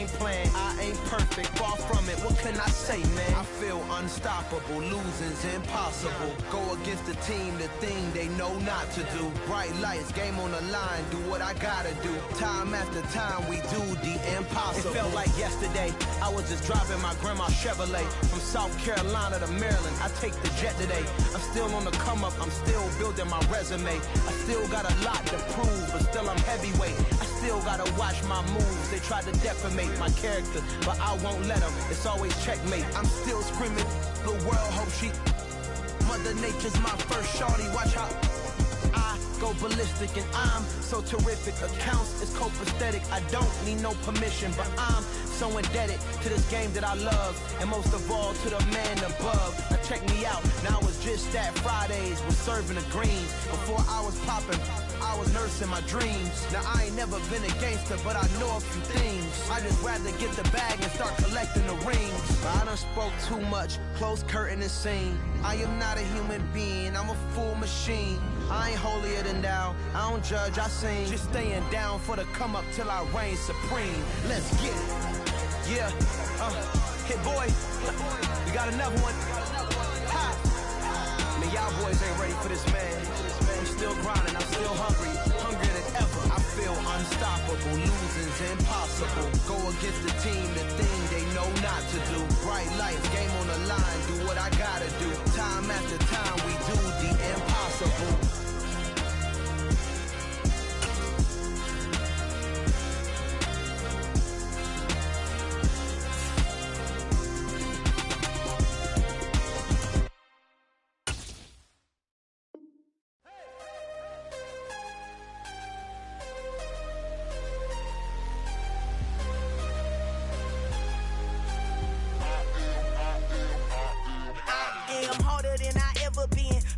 game plan. I ain't perfect, far from it. What can I say, man? I feel unstoppable. Losing's impossible. Go against the team, the thing they know not to do. Bright lights, game on the line. Do what I gotta do. Time after time, we do the impossible. It felt like yesterday. I was just driving my grandma's Chevrolet from South Carolina to Maryland. I take the jet today. I'm still on the come up. I'm still building my resume. I still got a lot to prove, but still I'm heavyweight. I still gotta watch my moves. They tried to defamate my character, but I won't let them. It's always checkmate. I'm still screaming. The world hope she. Mother Nature's my first shorty. Watch how I go ballistic, and I'm so terrific. Accounts is copacetic. I don't need no permission, but I'm so indebted to this game that I love, and most of all to the man above. Now check me out. Now it's just that Fridays was serving the greens. Before I was popping, I was nursing my dreams. Now I ain't never been a gangster, but I know a few things. I just rather get the bag and start collecting the rings. But I done spoke too much. Close curtain and scene. I am not a human being. I'm a full machine. I ain't holier than thou. I don't judge, I sing. Just staying down for the come up till I reign supreme. Let's get it. Yeah, hit boy. We got another one. Ha. Man, y'all boys ain't ready for this, man. I'm still grinding, I'm still hungry. Hungrier than ever. I feel unstoppable. Losing's impossible. Go against the team, the thing they know not to do. Bright lights, game on the line. Do what I gotta do. Time after time, we do the impossible.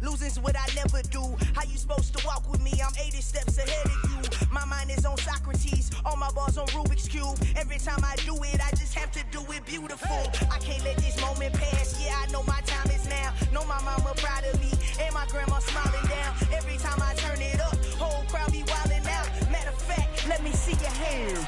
Losing's what I never do. How you supposed to walk with me? I'm 80 steps ahead of you. My mind is on Socrates, all my bars on Rubik's Cube. Every time I do it, I just have to do it beautiful. I can't let this moment pass. Yeah, I know my time is now. Know my mama proud of me, and my grandma smiling down. Every time I turn it up, whole crowd be wilding out. Matter of fact, let me see your hands.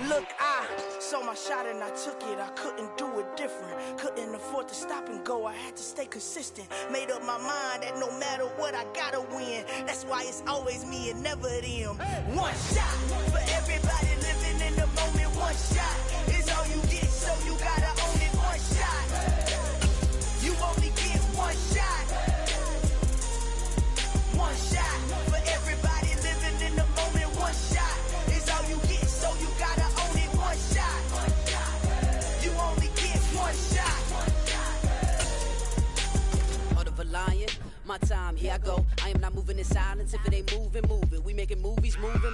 Look, I saw my shot and I took it. I couldn't do it different. Couldn't afford to stop and go. I had to stay consistent. Made up my mind that no matter what, I gotta win. That's why it's always me and never them. One shot for everybody living in the moment. One shot is all you get, so you gotta own it. One shot. You only get one shot. One shot for everybody living in the moment. One shot is all you get, so you gotta own it. One shot. You only get one shot. Heart of a lion, my time, here I go. I am not moving in silence. If it ain't moving, move it. We making movies, moving.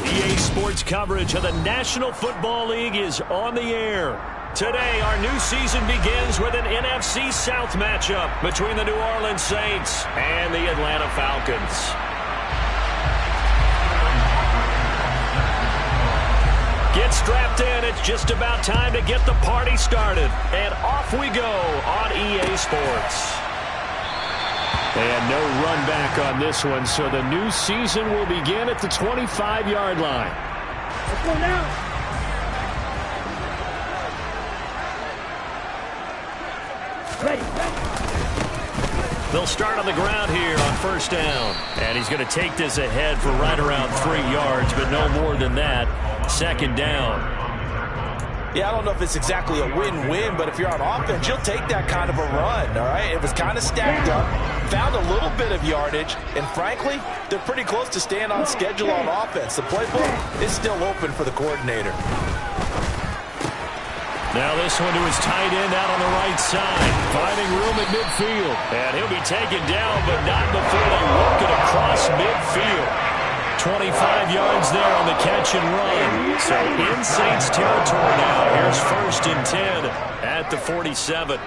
EA Sports coverage of the National Football League is on the air. Today, our new season begins with an NFC South matchup between the New Orleans Saints and the Atlanta Falcons. Get strapped in. It's just about time to get the party started. And off we go on EA Sports. And no run back on this one, so the new season will begin at the 25-yard line. Let's go now. Ready. They'll start on the ground here on first down. And he's going to take this ahead for right around 3 yards, but no more than that. Second down. Yeah, I don't know if it's exactly a win-win, but if you're on offense, you'll take that kind of a run, all right? It was kind of stacked up, found a little bit of yardage, and frankly, they're pretty close to staying on schedule on offense. The playbook is still open for the coordinator. Now this one to his tight end out on the right side, finding room at midfield. And he'll be taken down, but not before they work it across midfield. 25 yards there on the catch and run. So in Saints territory now. Here's first and 10 at the 47.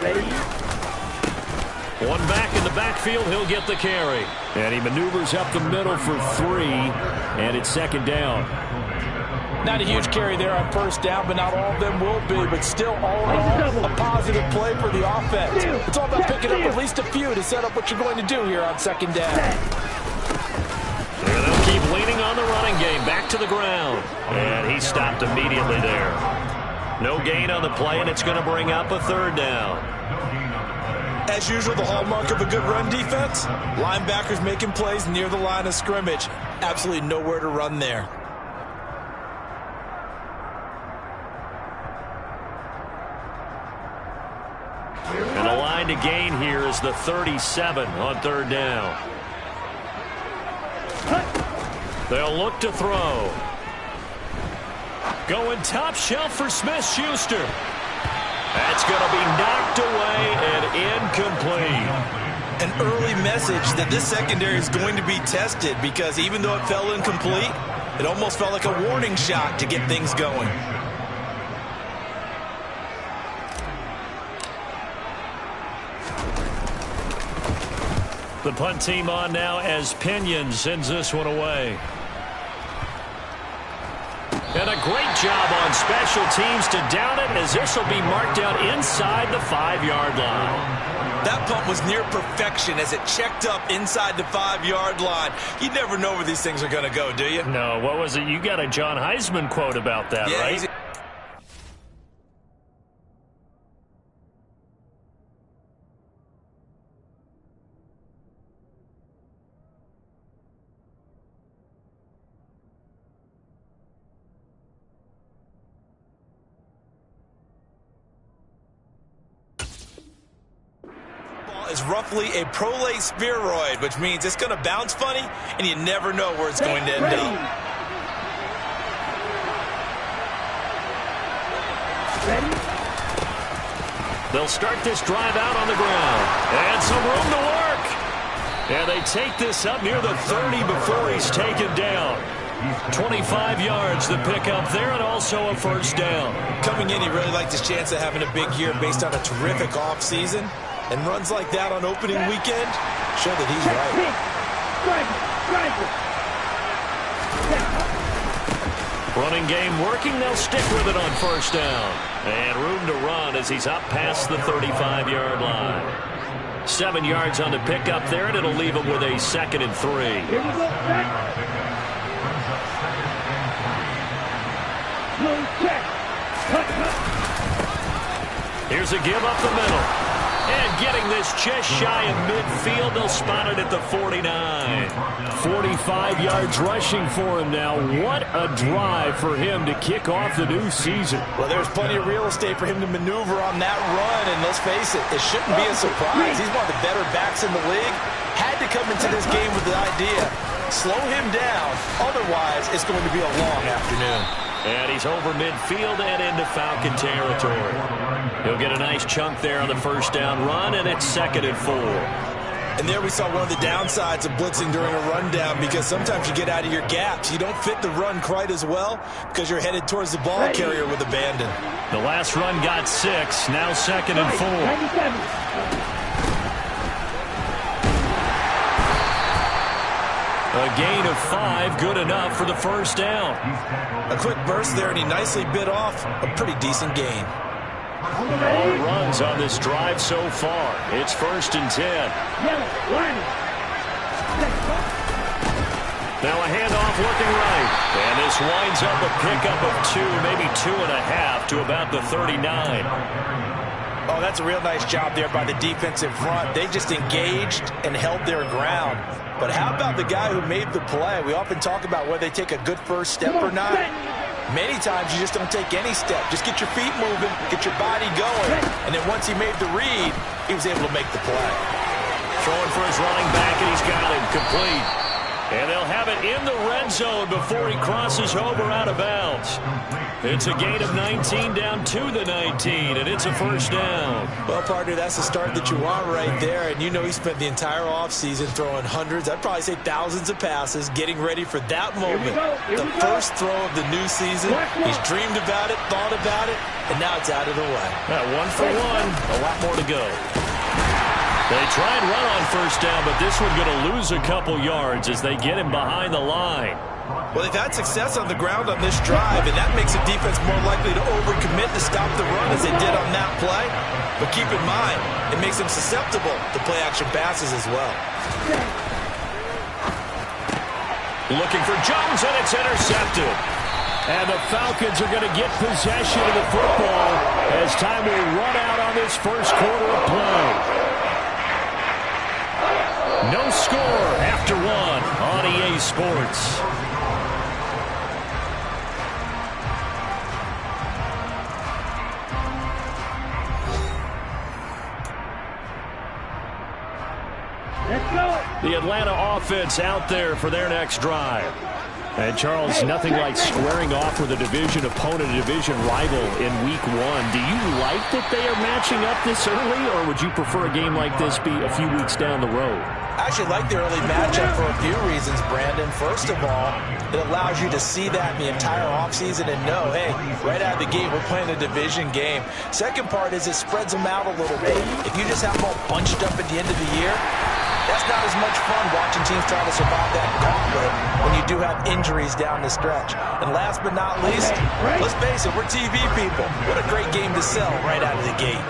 Ready. One back in the backfield, he'll get the carry. And he maneuvers up the middle for 3, and it's second down. Not a huge carry there on first down, but not all of them will be, but still all in all, a positive play for the offense. It's all about picking up at least a few to set up what you're going to do here on second down. And they'll keep leaning on the running running game back to the ground. And he stopped immediately there. No gain on the play, and it's going to bring up a third down. As usual, the hallmark of a good run defense, linebackers making plays near the line of scrimmage. Absolutely nowhere to run there. And the line to gain here is the 37 on third down. They'll look to throw. Going top shelf for Smith-Schuster. That's going to be knocked away and incomplete. An early message that this secondary is going to be tested, because even though it fell incomplete, it almost felt like a warning shot to get things going. The punt team on now as Pinion sends this one away. And a great job on special teams to down it, as this will be marked out inside the 5-yard line. That punt was near perfection as it checked up inside the 5-yard line. You never know where these things are going to go, do you? No, what was it? You got a John Heisman quote about that, yeah, right? Is roughly a prolate spheroid, which means it's going to bounce funny, and you never know where it's going to end up. They'll start this drive out on the ground. And some room to work. And they take this up near the 30 before he's taken down. 25 yards the pick up there, and also a first down. Coming in, he really liked his chance of having a big year based on a terrific offseason. And runs like that on opening weekend show that he's right. Running game working. They'll stick with it on first down. And room to run as he's up past the 35-yard line. 7 yards on the pickup there, and it'll leave him with a 2nd and 3. Here we go, back. Check. Here's a give up the middle. And getting this just shy of midfield, they'll spot it at the 49. 45 yards rushing for him now. What a drive for him to kick off the new season. Well, there's plenty of real estate for him to maneuver on that run, and let's face it, it shouldn't be a surprise. He's one of the better backs in the league. Had to come into this game with the idea, slow him down, otherwise it's going to be a long afternoon. And he's over midfield and into Falcon territory. He'll get a nice chunk there on the first down run, and it's 2nd and 4. And there we saw one of the downsides of blitzing during a rundown, because sometimes you get out of your gaps. You don't fit the run quite as well because you're headed towards the ball carrier with abandon. The last run got 6, now 2nd and 4. 97. A gain of 5, good enough for the first down. A quick burst there, and he nicely bit off a pretty decent gain. All runs on this drive so far. It's 1st and 10. Now a handoff looking right. And this winds up a pickup of 2, maybe 2.5 to about the 39. Oh, that's a real nice job there by the defensive front. They just engaged and held their ground. But how about the guy who made the play? We often talk about whether they take a good first step or not. Many times you just don't take any step. Just get your feet moving, get your body going. And then once he made the read, he was able to make the play. Throwing for his running back, and he's got him complete. And they'll have it in the red zone before he crosses over out of bounds. It's a gain of 19 down to the 19, and it's a first down. Well, partner, that's the start that you want right there. And you know he spent the entire offseason throwing hundreds, I'd probably say thousands of passes, getting ready for that moment. The first throw of the new season. He's dreamed about it, thought about it, and now it's out of the way. 1 for 1, a lot more to go. They try and run on first down, but this one's going to lose a couple yards as they get him behind the line. Well, they've had success on the ground on this drive, and that makes the defense more likely to overcommit to stop the run as they did on that play. But keep in mind, it makes them susceptible to play-action passes as well. Looking for Jones, and it's intercepted. And the Falcons are going to get possession of the football as time will run out on this first quarter of play. No score after one on EA Sports. Let's go. The Atlanta offense out there for their next drive. And, Charles, nothing like squaring off with a division opponent, a division rival in Week 1. Do you like that they are matching up this early, or would you prefer a game like this be a few weeks down the road? I actually like the early matchup for a few reasons, Brandon. First of all, it allows you to see that in the entire offseason and know, hey, right out of the gate, we're playing a division game. Second part is it spreads them out a little bit. If you just have them all bunched up at the end of the year, that's not as much fun watching teams try to survive that gauntlet when you do have injuries down the stretch. And last but not least, let's face it, we're TV people. What a great game to sell right out of the gate.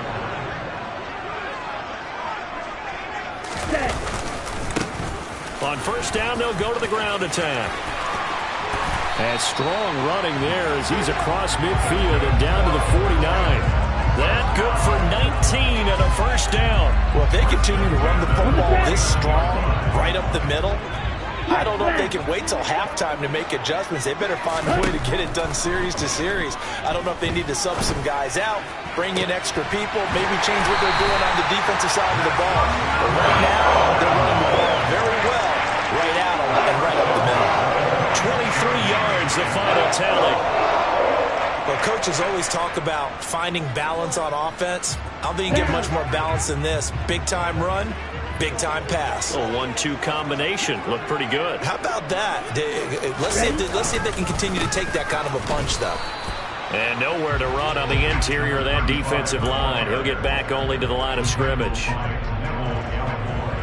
On first down, they'll go to the ground attack. And strong running there as he's across midfield and down to the 49. That good for 19 and a first down. Well, if they continue to run the football this strong, right up the middle, I don't know if they can wait till halftime to make adjustments. They better find a way to get it done series to series. I don't know if they need to sub some guys out, bring in extra people, maybe change what they're doing on the defensive side of the ball. But right now, they're running the ball very well, right out and right up the middle. 23 yards, the final tally. Well, coaches always talk about finding balance on offense. I don't think you get much more balance than this. Big-time run, big-time pass. A 1-2 combination. Looked pretty good. How about that? Let's see if they can continue to take that kind of a punch, though. And nowhere to run on the interior of that defensive line. He'll get back only to the line of scrimmage.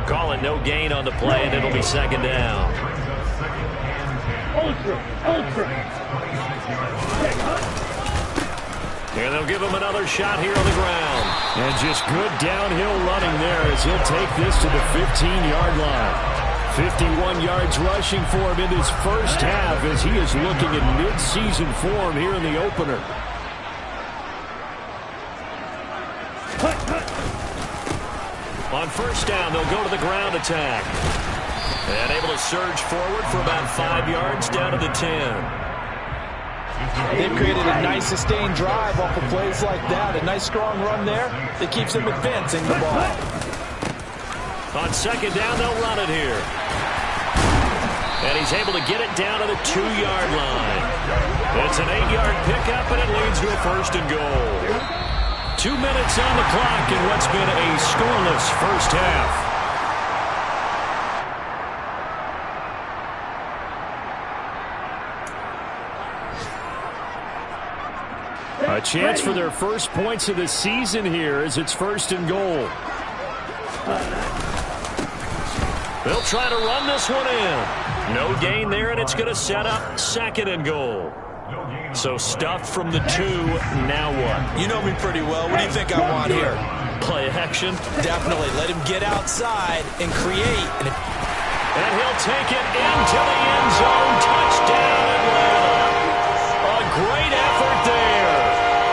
Call it no gain on the play, and it'll be second down. Ultra. And they'll give him another shot here on the ground. And just good downhill running there as he'll take this to the 15-yard line. 51 yards rushing for him in his first half as he is looking in mid-season form here in the opener. On first down, they'll go to the ground attack. And able to surge forward for about 5 yards down to the 10. They've created a nice sustained drive off of plays like that. A nice strong run there that keeps them advancing the ball. On second down, they'll run it here. And he's able to get it down to the 2-yard line. It's an 8-yard pickup, and it leads to a first and goal. 2 minutes on the clock in what's been a scoreless first half. A chance for their first points of the season here as it's first and goal. They'll try to run this one in. No gain there, and it's going to set up second and goal. So stuffed from the 2, now what? You know me pretty well. What do you think I want here? Play action. Definitely. Let him get outside and create. And he'll take it into the end zone. Touchdown, Atlanta. A great effort there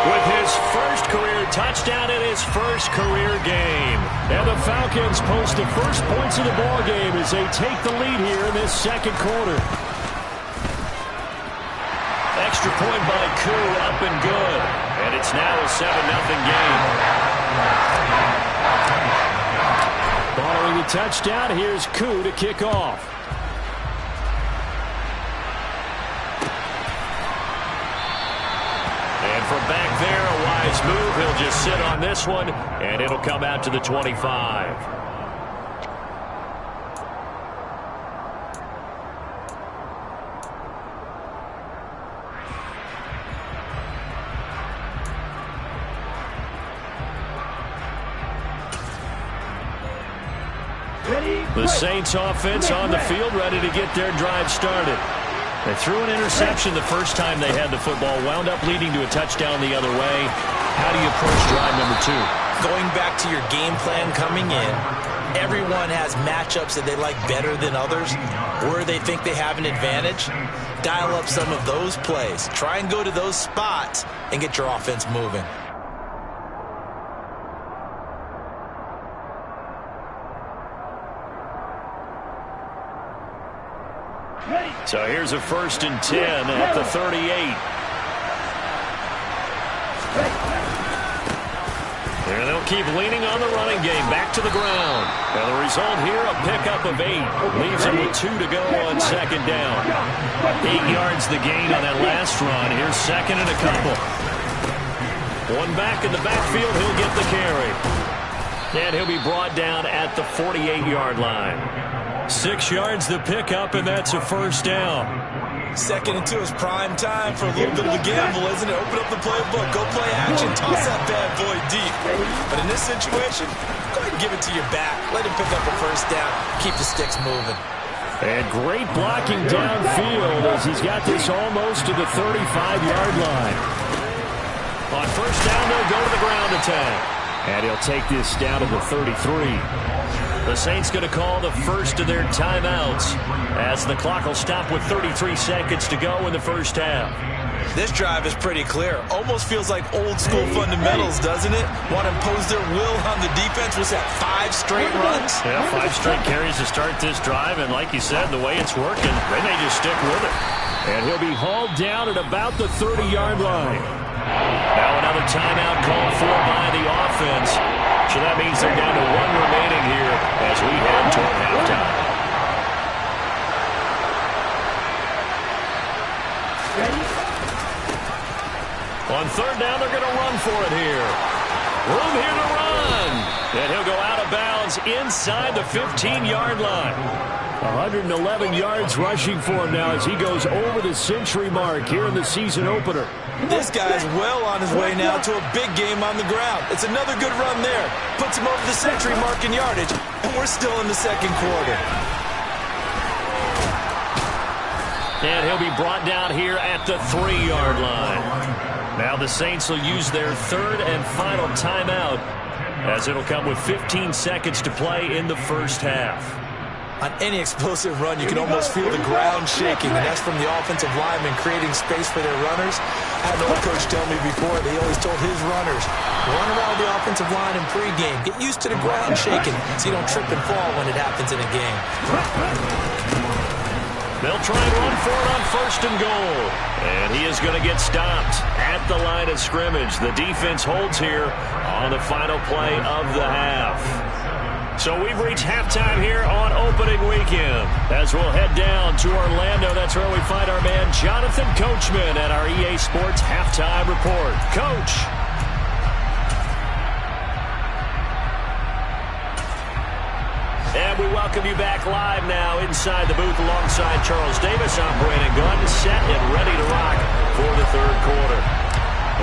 with his first career touchdown in his first career game. And the Falcons post the first points of the ball game as they take the lead here in this second quarter. Extra point by Koo, up and good. And it's now a 7-0 game. Following the touchdown, here's Koo to kick off. And from back there, a wise move. He'll just sit on this one, and it'll come out to the 25. The Saints offense on the field, ready to get their drive started. They threw an interception the first time they had the football, wound up leading to a touchdown the other way. How do you approach drive number 2? Going back to your game plan coming in, everyone has matchups that they like better than others, where they think they have an advantage. Dial up some of those plays. Try and go to those spots and get your offense moving. So here's a 1st and 10 at the 38. And they'll keep leaning on the running game. Back to the ground. And the result here, a pickup of 8. Leaves them with 2 to go on 2nd down. 8 yards the gain on that last run. Here's 2nd and a couple. One back in the backfield. He'll get the carry. And he'll be brought down at the 48-yard line. 6 yards the pickup, and that's a 1st down. 2nd and 2 is prime time for a little bit of a gamble, isn't it? Open up the playbook, go play action, toss that bad boy deep. But in this situation, go ahead and give it to your back. Let him pick up a 1st down. Keep the sticks moving. And great blocking downfield as he's got this almost to the 35-yard line. On 1st down, they'll go to the ground attack. And he'll take this down to the 33. The Saints going to call the first of their timeouts as the clock will stop with 33 seconds to go in the 1st half. This drive is pretty clear. Almost feels like old school fundamentals, doesn't it? Want to impose their will on the defense. Was that 5 straight runs? Yeah, 5 straight carries to start this drive. And like you said, the way it's working, they may just stick with it. And he'll be hauled down at about the 30-yard line. Now another timeout called for by the offense. So that means they're down to 1 remaining here as we head toward halftime. On 3rd down, they're going to run for it here. Room here to run. And he'll go out of bounds inside the 15-yard line. 111 yards rushing for him now as he goes over the century mark here in the season opener. This guy's well on his way now to a big game on the ground. It's another good run there. Puts him over the century mark in yardage, and we're still in the 2nd quarter. And he'll be brought down here at the 3-yard line. Now the Saints will use their 3rd and final timeout as it'll come with 15 seconds to play in the 1st half. On any explosive run, you can almost feel the ground shaking, and that's from the offensive linemen creating space for their runners. I had an old coach tell me before, they always told his runners, run around the offensive line in pregame. Get used to the ground shaking so you don't trip and fall when it happens in a game. They'll try and run for it on 1st and goal. And he is going to get stopped at the line of scrimmage. The defense holds here on the final play of the half. So we've reached halftime here on opening weekend. As we'll head down to Orlando, that's where we find our man Jonathan Coachman at our EA Sports Halftime Report. Coach. And we welcome you back live now inside the booth alongside Charles Davis. I'm Brandon Gunn, set and ready to rock for the 3rd quarter.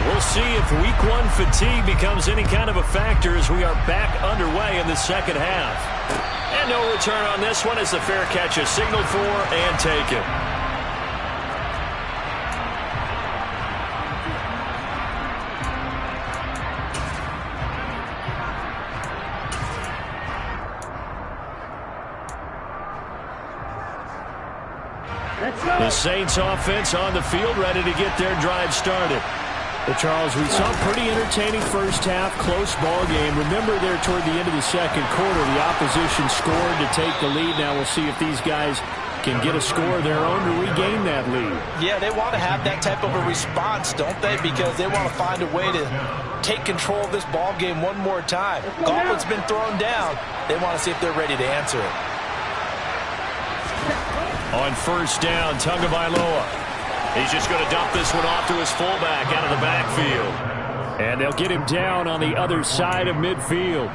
We'll see if week 1 fatigue becomes any kind of a factor as we are back underway in the 2nd half. And no return on this one as the fair catch is signaled for and taken. The Saints offense on the field ready to get their drive started. Well, Charles, we saw a pretty entertaining 1st half, close ball game. Remember there toward the end of the 2nd quarter, the opposition scored to take the lead. Now we'll see if these guys can get a score of their own to regain that lead. Yeah, they want to have that type of a response, don't they? Because they want to find a way to take control of this ball game one more time. Gauntlet's been thrown down. They want to see if they're ready to answer it. On 1st down, Tagovailoa. He's just going to dump this one off to his fullback out of the backfield. And they'll get him down on the other side of midfield.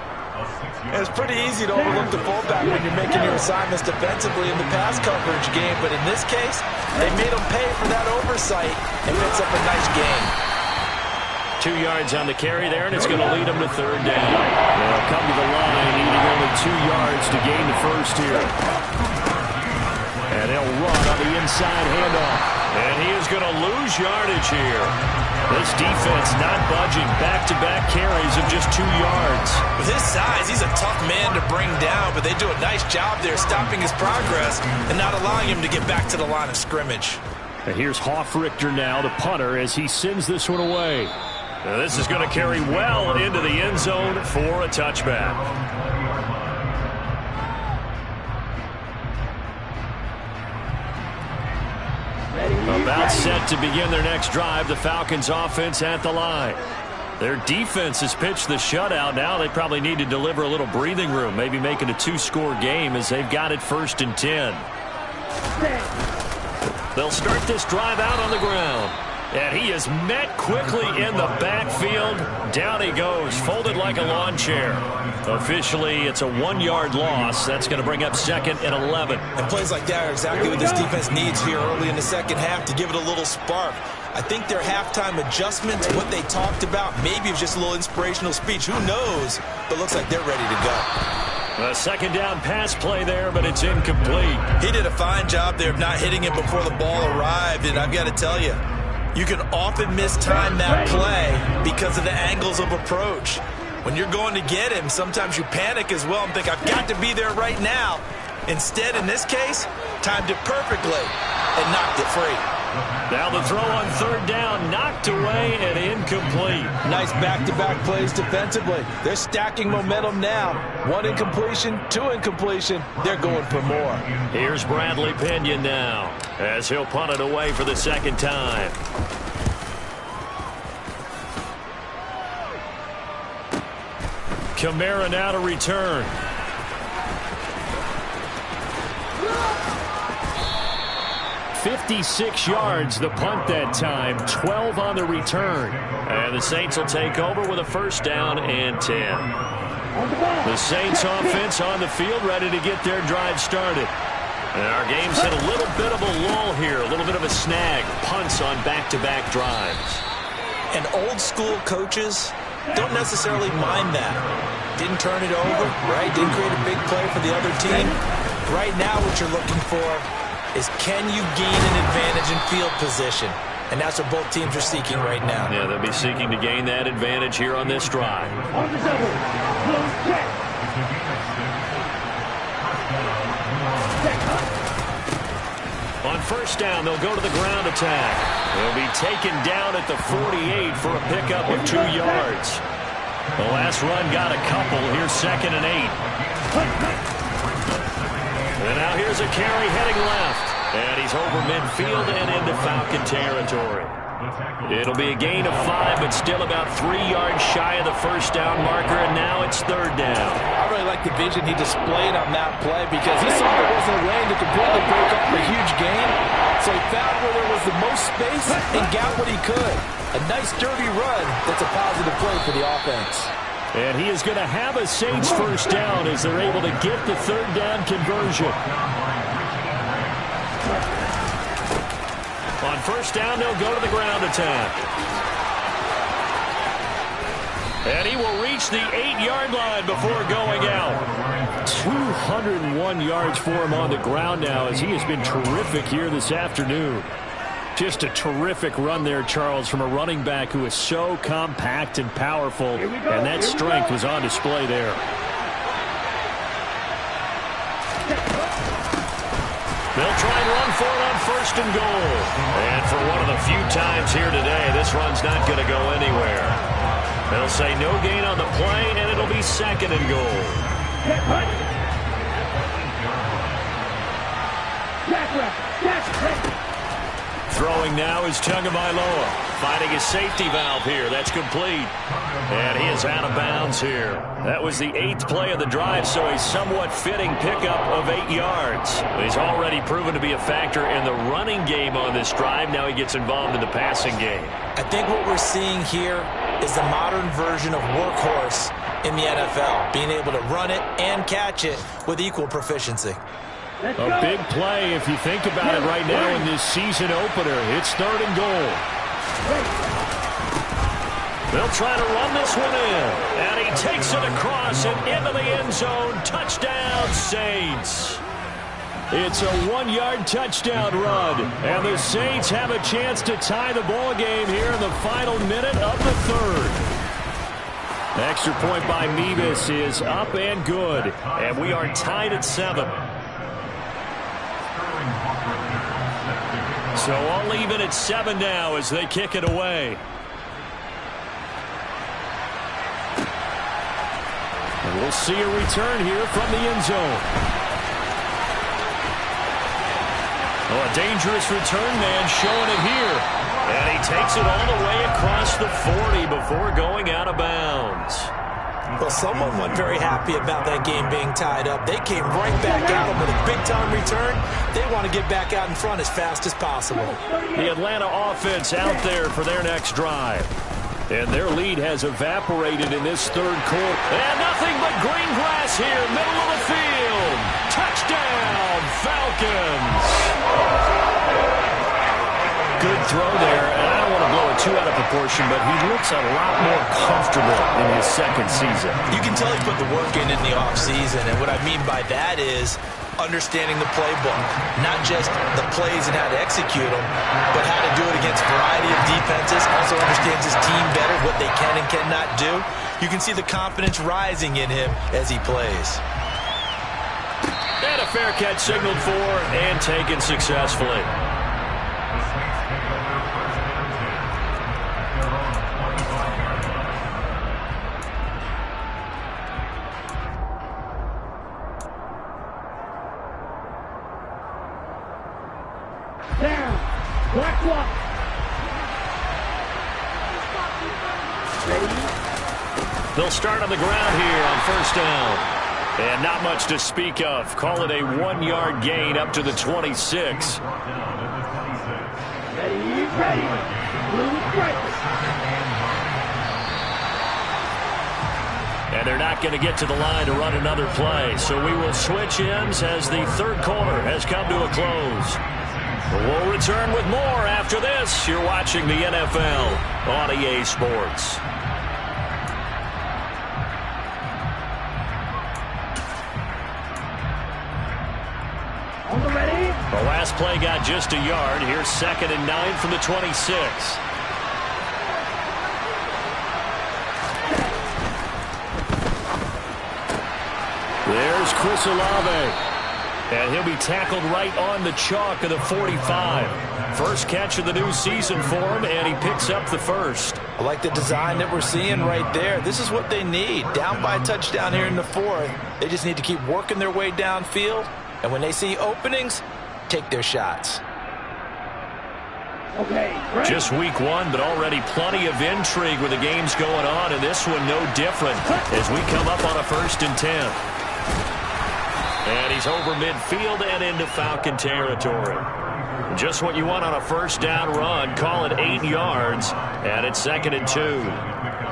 It's pretty easy to overlook the fullback when you're making your assignments defensively in the pass coverage game. But in this case, they made him pay for that oversight and picks up a nice gain. 2 yards on the carry there, and it's going to lead them to 3rd down. They'll come to the line, needing only 2 yards to gain the 1st here. And they'll run on the inside handoff. And he is going to lose yardage here. This defense not budging. Back-to-back carries of just 2 yards. With his size, he's a tough man to bring down, but they do a nice job there stopping his progress and not allowing him to get back to the line of scrimmage. And here's Hoffrichter now, the punter, as he sends this one away. Now this is going to carry well into the end zone for a touchback. About set to begin their next drive, the Falcons offense at the line. Their defense has pitched the shutout. Now they probably need to deliver a little breathing room, maybe make it a 2-score game as they've got it 1st and 10. They'll start this drive out on the ground. And he is met quickly in the backfield. Down he goes, folded like a lawn chair. Officially, it's a 1-yard loss. That's going to bring up 2nd and 11. And plays like that are exactly what this defense needs here early in the second half to give it a little spark. I think their halftime adjustments, what they talked about, maybe it was just a little inspirational speech. Who knows? But looks like they're ready to go. A second down pass play there, but it's incomplete. He did a fine job there of not hitting it before the ball arrived. And I've got to tell you, you can often mistime that play because of the angles of approach. When you're going to get him, sometimes you panic as well and think, I've got to be there right now. Instead, in this case, timed it perfectly and knocked it free. Now the throw on 3rd down, knocked away and incomplete. Nice back-to-back plays defensively. They're stacking momentum now. 1 incompletion, 2 incompletion. They're going for more. Here's Bradley Pinion now as he'll punt it away for the 2nd time. Kamara now to return. .56 yards the punt that time, 12 on the return. And the Saints will take over with a 1st down and 10. The Saints offense on the field ready to get their drive started. And our game's hit a little bit of a lull here, a little bit of a snag. Punts on back-to-back drives. And old school coaches don't necessarily mind that. Didn't turn it over, right? Didn't create a big play for the other team. Right now what you're looking for is can you gain an advantage in field position? And that's what both teams are seeking right now. Yeah, they'll be seeking to gain that advantage here on this drive. On 1st down, they'll go to the ground attack. They'll be taken down at the 48 for a pickup of 2 yards. The last run got a couple. Here's 2nd and 8. And now here's a carry heading left. And he's over midfield and into Falcon territory. It'll be a gain of 5, but still about 3 yards shy of the 1st down marker, and now it's 3rd down. I really like the vision he displayed on that play because he saw there wasn't a lane to completely break up a huge gain. So he found where there was the most space and got what he could. A nice dirty run that's a positive play for the offense. And he is going to have a Saints 1st down as they're able to get the 3rd down conversion. On 1st down, they'll go to the ground attack. And he will reach the 8-yard line before going out. 201 yards for him on the ground now as he has been terrific here this afternoon. Just a terrific run there, Charles, from a running back who is so compact and powerful, and that strength was on display there. They'll try and run for it on 1st and goal. And for one of the few times here today, this run's not going to go anywhere. They'll say no gain on the play, and it'll be 2nd and goal. Throwing now is Tagovailoa, finding his safety valve here. That's complete. And he is out of bounds here. That was the 8th play of the drive, so a somewhat fitting pickup of 8 yards. He's already proven to be a factor in the running game on this drive. Now he gets involved in the passing game. I think what we're seeing here is the modern version of workhorse in the NFL, being able to run it and catch it with equal proficiency. A big play if you think about it right now in this season opener. It's 3rd and goal. They'll try to run this one in. And he takes it across and into the end zone. Touchdown, Saints. It's a 1-yard touchdown run. And the Saints have a chance to tie the ball game here in the final minute of the third. Extra point by Mevis is up and good. And we are tied at 7. So all even at 7 now as they kick it away. And we'll see a return here from the end zone. Oh, a dangerous return man showing it here. And he takes it all the way across the 40 before going out of bounds. Well, someone wasn't very happy about that game being tied up. They came right back at him with a big-time return. They want to get back out in front as fast as possible. The Atlanta offense out there for their next drive. And their lead has evaporated in this third quarter. And nothing but green grass here, middle of the field. Touchdown, Falcons. Good throw there, and I don't want to blow it too out of proportion, but he looks a lot more comfortable in his second season. You can tell he put the work in the offseason, and what I mean by that is understanding the playbook, not just the plays and how to execute them, but how to do it against a variety of defenses. Also understands his team better, what they can and cannot do. You can see the confidence rising in him as he plays. And a fair catch signaled for and taken successfully. Down. Black block. Ready? They'll start on the ground here on first down. And not much to speak of. Call it a 1-yard gain up to the 26. Ready, ready. Blue stripes. And they're not going to get to the line to run another play. So we will switch ends as the third quarter has come to a close. We'll return with more after this. You're watching the NFL on EA Sports. On the ready. The last play got just a yard. Here's 2nd and 9 from the 26. There's Chris Olave. And he'll be tackled right on the chalk of the 45. First catch of the new season for him, and he picks up the first. I like the design that we're seeing right there. This is what they need. Down by a touchdown here in the 4th. They just need to keep working their way downfield. And when they see openings, take their shots. Okay, ready. Just week 1, but already plenty of intrigue with the games going on, and this one no different as we come up on a 1st and 10. And he's over midfield and into Falcon territory. Just what you want on a first down run. Call it 8 yards, and it's 2nd and 2.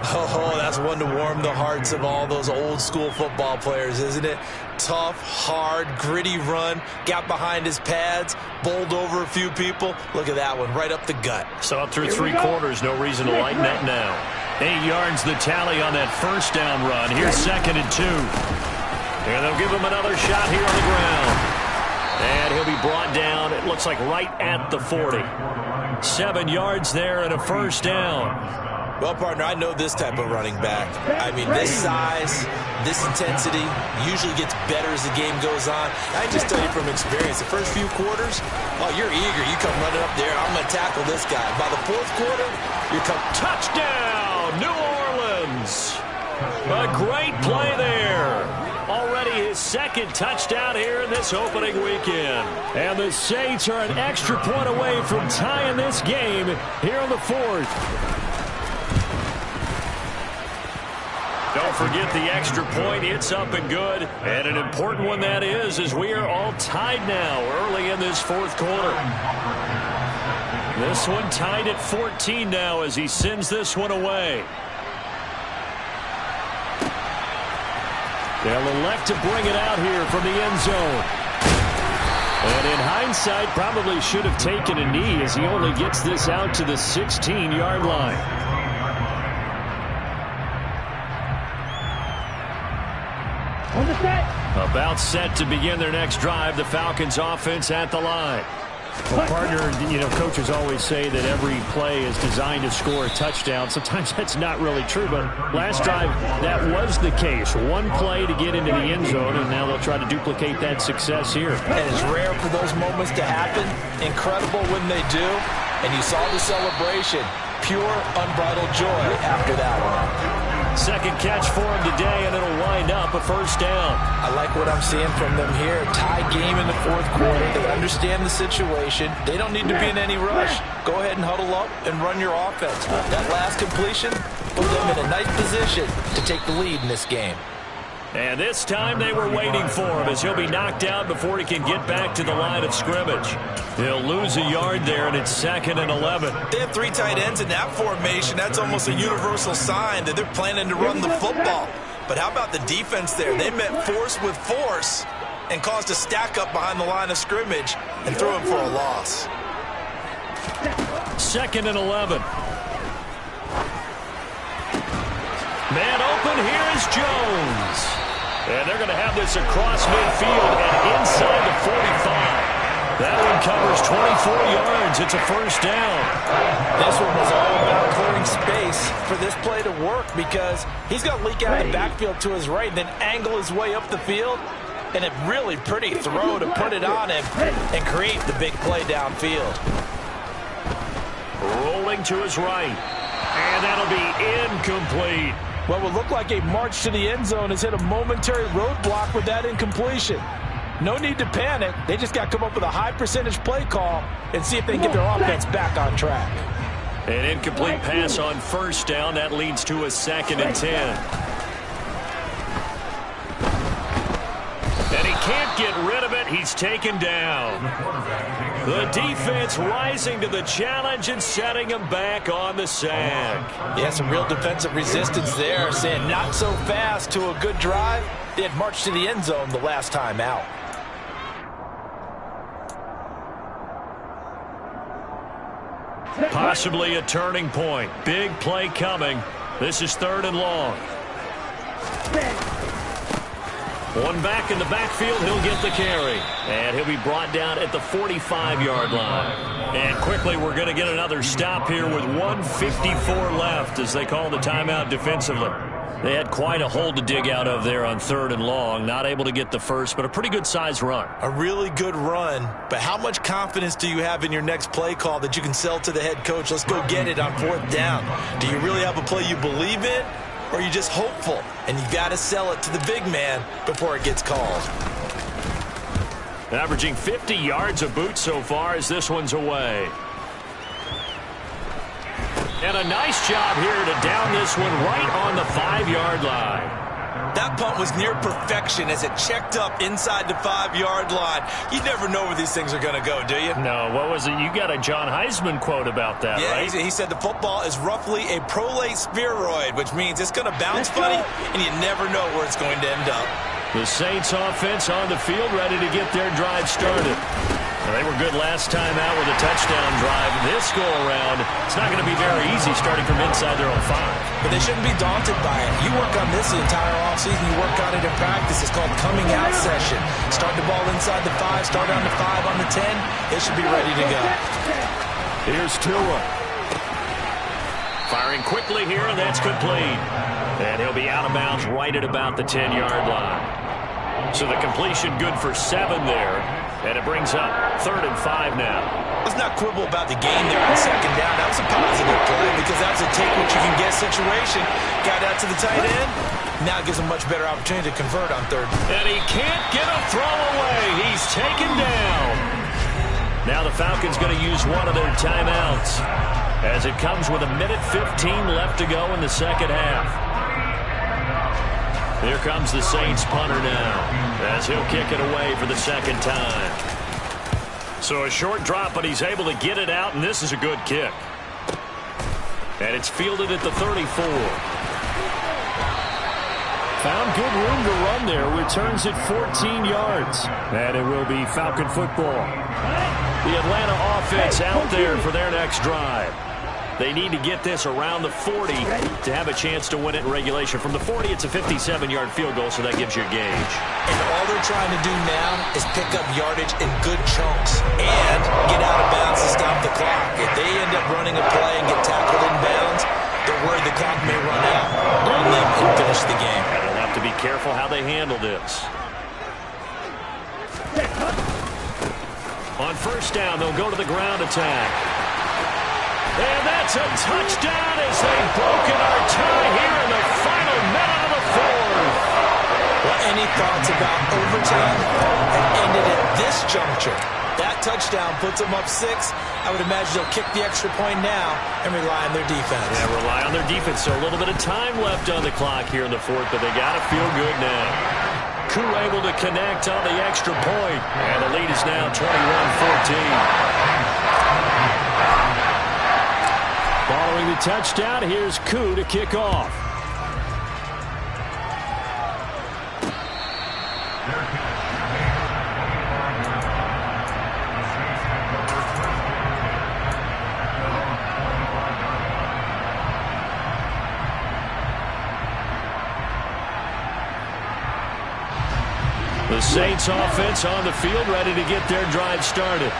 Oh, that's one to warm the hearts of all those old school football players, isn't it? Tough, hard, gritty run. Got behind his pads, bowled over a few people. Look at that one, right up the gut. So up through 3 quarters, no reason to lighten up now. 8 yards the tally on that first down run. Here's 2nd and 2. And they'll give him another shot here on the ground. And he'll be brought down, it looks like right at the 40. 7 yards there and a first down. Well, partner, I know this type of running back. I mean, this size, this intensity usually gets better as the game goes on. I can just tell you from experience, the first few quarters, oh, you're eager. You come running up there, I'm going to tackle this guy. By the 4th quarter, you're coming. Touchdown, New Orleans. A great play there. Already his 2nd touchdown here in this opening weekend. And the Saints are an extra point away from tying this game here in the 4th. Don't forget the extra point. It's up and good. And an important one that is, as we are all tied now early in this 4th quarter. This one tied at 14 now as he sends this one away. They'll elect to bring it out here from the end zone. And in hindsight, probably should have taken a knee as he only gets this out to the 16-yard line. On the set. A About set to begin their next drive. The Falcons offense at the line. Well, partner, coaches always say that every play is designed to score a touchdown. Sometimes that's not really true, but last drive, that was the case. One play to get into the end zone, and now they'll try to duplicate that success here. And it's rare for those moments to happen. Incredible when they do. And you saw the celebration. Pure, unbridled joy after that one. Second catch for him today, and it'll wind up a first down. I like what I'm seeing from them here. Tie game in the fourth quarter. They understand the situation. They don't need to be in any rush. Go ahead and huddle up and run your offense. That last completion put them in a nice position to take the lead in this game. And this time they were waiting for him as he'll be knocked out before he can get back to the line of scrimmage. He'll lose a yard there, and it's 2nd and 11. They have 3 tight ends in that formation. That's almost a universal sign that they're planning to run the football. But how about the defense there? They met force with force and caused a stack up behind the line of scrimmage and threw him for a loss. 2nd and 11. Man open, here is Jones. And they're going to have this across midfield and inside the 45. That one covers 24 yards. It's a first down. This one was all about clearing space for this play to work because he's got to leak out of the backfield to his right and then angle his way up the field. And a really pretty throw to put it on him and create the big play downfield. Rolling to his right. And that'll be incomplete. What would look like a march to the end zone has hit a momentary roadblock with that incompletion. No need to panic. They just got to come up with a high percentage play call and see if they can get their offense back on track. An incomplete pass on first down. That leads to a 2nd and 10. And he can't get rid of it. He's taken down. The defense rising to the challenge and setting him back on the sack. Yeah, some real defensive resistance there, saying not so fast to a good drive. They had marched to the end zone the last time out. Possibly a turning point. Big play coming. This is 3rd and long. One back in the backfield, he'll get the carry. And he'll be brought down at the 45-yard line. And quickly, we're going to get another stop here with 1:54 left as they call the timeout defensively. They had quite a hole to dig out of there on 3rd and long. Not able to get the first, but a pretty good-sized run. A really good run, but how much confidence do you have in your next play call that you can sell to the head coach? Let's go get it on 4th down. Do you really have a play you believe in? Or are you just hopeful, and you got to sell it to the big man before it gets called? Averaging 50 yards a boot so far as this one's away. And a nice job here to down this one right on the 5-yard line. That punt was near perfection as it checked up inside the 5-yard line. You never know where these things are going to go, do you? No, what was it? You got a John Heisman quote about that, right? Yeah, he said the football is roughly a prolate spheroid, which means it's going to bounce funny, and you never know where it's going to end up. The Saints offense on the field ready to get their drive started. Well, they were good last time out with a touchdown drive. This go-around, it's not going to be very easy starting from inside their own 5. But they shouldn't be daunted by it. You work on this the entire offseason. You work on it in practice. It's called coming out session. Start the ball inside the 5, start on the 5, on the 10. They should be ready to go. Here's Tua. Firing quickly here, and that's complete. And he'll be out of bounds right at about the 10-yard line. So the completion good for 7 there. And it brings up 3rd and 5 now. Let's not quibble about the gain there on 2nd down. That was a positive play because that was a take-what-you-can-get situation. Got out to the tight end. Now it gives him a much better opportunity to convert on 3rd. And he can't get a throw away. He's taken down. Now the Falcons going to use one of their timeouts as it comes with 1:15 left to go in the second half. Here comes the Saints punter now as he'll kick it away for the 2nd time. So a short drop, but he's able to get it out, and this is a good kick. And it's fielded at the 34. Found good room to run there. Returns it 14 yards. And it will be Falcon football. The Atlanta offense out there for their next drive. They need to get this around the 40 to have a chance to win it in regulation. From the 40, it's a 57-yard field goal, so that gives you a gauge. And all they're trying to do now is pick up yardage in good chunks and get out of bounds to stop the clock. If they end up running a play and get tackled in bounds, they're worried the clock may run out on them and finish the game. And they'll have to be careful how they handle this. On first down, they'll go to the ground attack. And that's a touchdown as they've broken our tie here in the final minute of the fourth. Well, any thoughts about overtime have ended at this juncture. That touchdown puts them up 6. I would imagine they'll kick the extra point now and rely on their defense. Yeah, rely on their defense. So a little bit of time left on the clock here in the fourth, but they got to feel good now. Koo able to connect on the extra point. And the lead is now 21-14. Following the touchdown, here's Koo to kick off. The Saints offense on the field, ready to get their drive started.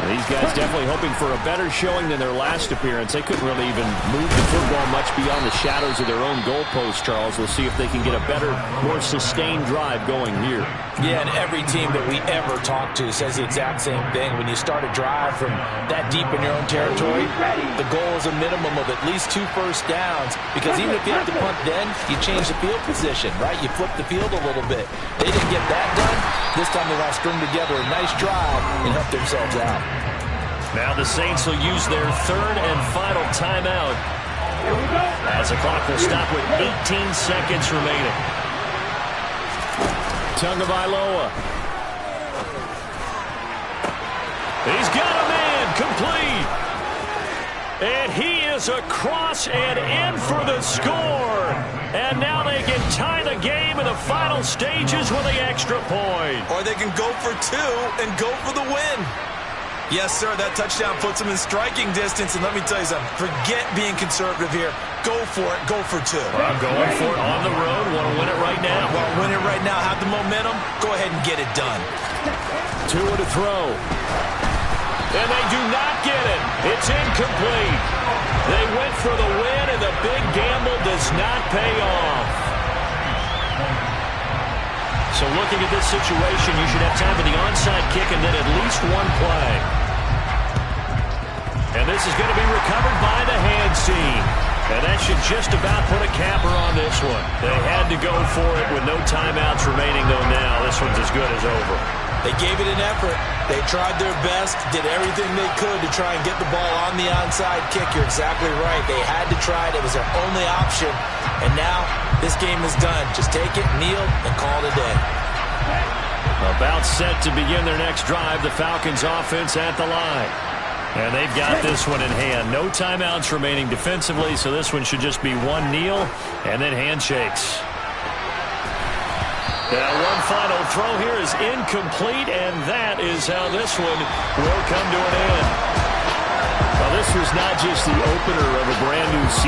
These guys definitely hoping for a better showing than their last appearance. They couldn't really even move the football much beyond the shadows of their own goalpost, Charles. We'll see if they can get a better, more sustained drive going here. Yeah, and every team that we ever talk to says the exact same thing. When you start a drive from that deep in your own territory, the goal is a minimum of at least 2 first downs, because even if you have to punt then, you change the field position, right? You flip the field a little bit. They didn't get that done. This time they want to string together a nice drive and help themselves out. Now the Saints will use their third and final timeout as the clock will stop with 18 seconds remaining. Tagovailoa. He's got a man complete. And he is across and in for the score. And now they can tie the game in the final stages with the extra point. Or they can go for 2 and go for the win. Yes, sir, that touchdown puts them in striking distance. And let me tell you something, forget being conservative here. Go for it. Go for 2. I'm going for it on the road. Want to win it right now. Well, win it right now. Have the momentum. Go ahead and get it done. Tua to throw. And they do not get it. It's incomplete. They went for the win, and the big gamble does not pay off. So looking at this situation, you should have time for the onside kick and then at least 1 play. And this is going to be recovered by the hands team. And that should just about put a capper on this one. They had to go for it with no timeouts remaining, though now. This one's as good as over. They gave it an effort. They tried their best, did everything they could to try and get the ball on the onside kick. You're exactly right. They had to try it. It was their only option. And now this game is done. Just take it, kneel, and call it a day. About set to begin their next drive, the Falcons offense at the line. And they've got this one in hand. No timeouts remaining defensively, so this one should just be 1 kneel and then handshakes. Now one final throw here is incomplete, and that is how this one will come to an end. Well, this was not just the opener of a brand new season.